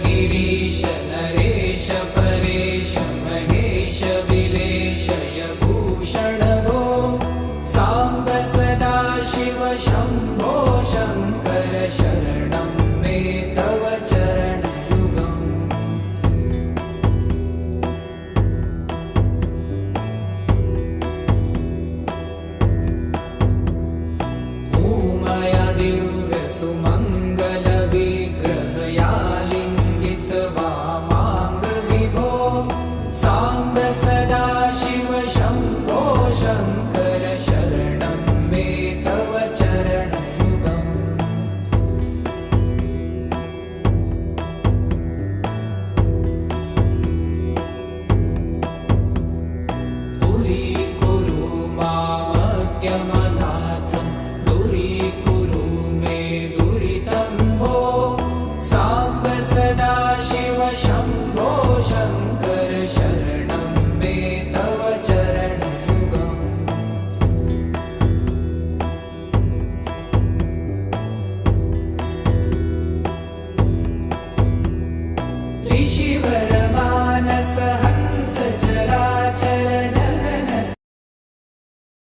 गिरीश नरेश परेश महेश विलेशय भूषण भो साम्ब सदा शिव शम्भो शङ्कर शरणं मे तव चरणयुगम् उमया दिव्य सुमङ्गल विग्रहया लिङ्गित वामाङ्ग विभो साम्ब सदा शिव शम्भो शङ्कर शरणं मे तव चरणयुगम् दूरीकुरु मामज्ञमनाथं दूरीकुरु मे दुरितं भो साम्ब सदा शिव शम्भो शङ्कर शरणं मे तव चरणयुगम् त्रिशिव